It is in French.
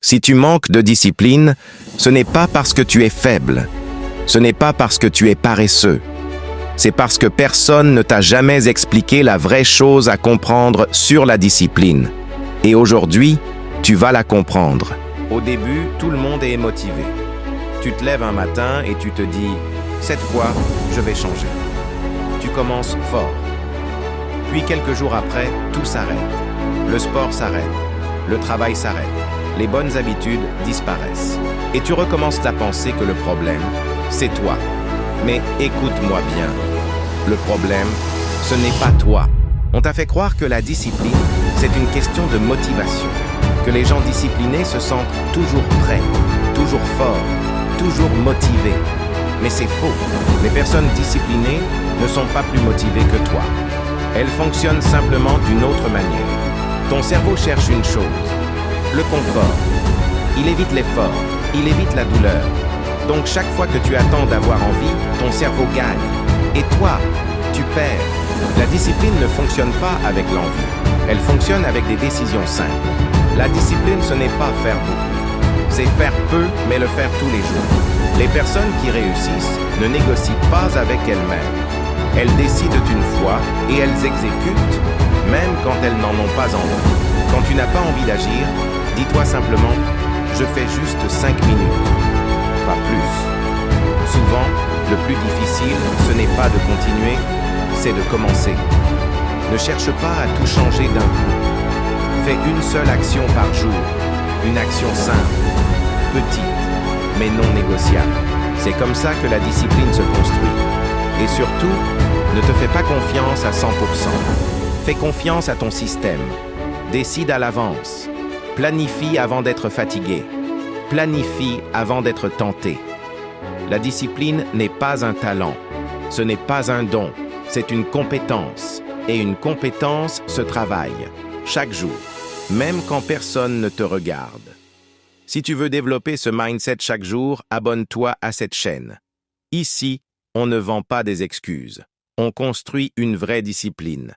Si tu manques de discipline, ce n'est pas parce que tu es faible, ce n'est pas parce que tu es paresseux, c'est parce que personne ne t'a jamais expliqué la vraie chose à comprendre sur la discipline. Et aujourd'hui, tu vas la comprendre. Au début, tout le monde est motivé. Tu te lèves un matin et tu te dis « Cette fois, je vais changer ». Tu commences fort. Puis quelques jours après, tout s'arrête. Le sport s'arrête, le travail s'arrête. Les bonnes habitudes disparaissent. Et tu recommences à penser que le problème, c'est toi. Mais écoute-moi bien. Le problème, ce n'est pas toi. On t'a fait croire que la discipline, c'est une question de motivation. Que les gens disciplinés se sentent toujours prêts, toujours forts, toujours motivés. Mais c'est faux. Les personnes disciplinées ne sont pas plus motivées que toi. Elles fonctionnent simplement d'une autre manière. Ton cerveau cherche une chose. Le confort. Il évite l'effort, il évite la douleur. Donc chaque fois que tu attends d'avoir envie, ton cerveau gagne. Et toi, tu perds. La discipline ne fonctionne pas avec l'envie. Elle fonctionne avec des décisions simples. La discipline, ce n'est pas faire beaucoup. C'est faire peu, mais le faire tous les jours. Les personnes qui réussissent ne négocient pas avec elles-mêmes. Elles décident une fois et elles exécutent, même quand elles n'en ont pas envie. Quand tu n'as pas envie d'agir, dis-toi simplement, je fais juste 5 minutes, pas plus. Souvent, le plus difficile, ce n'est pas de continuer, c'est de commencer. Ne cherche pas à tout changer d'un coup. Fais une seule action par jour, une action simple, petite, mais non négociable. C'est comme ça que la discipline se construit. Et surtout, ne te fais pas confiance à 100%. Fais confiance à ton système. Décide à l'avance. Planifie avant d'être fatigué. Planifie avant d'être tenté. La discipline n'est pas un talent. Ce n'est pas un don. C'est une compétence. Et une compétence se travaille. Chaque jour. Même quand personne ne te regarde. Si tu veux développer ce mindset chaque jour, abonne-toi à cette chaîne. Ici, on ne vend pas des excuses. On construit une vraie discipline.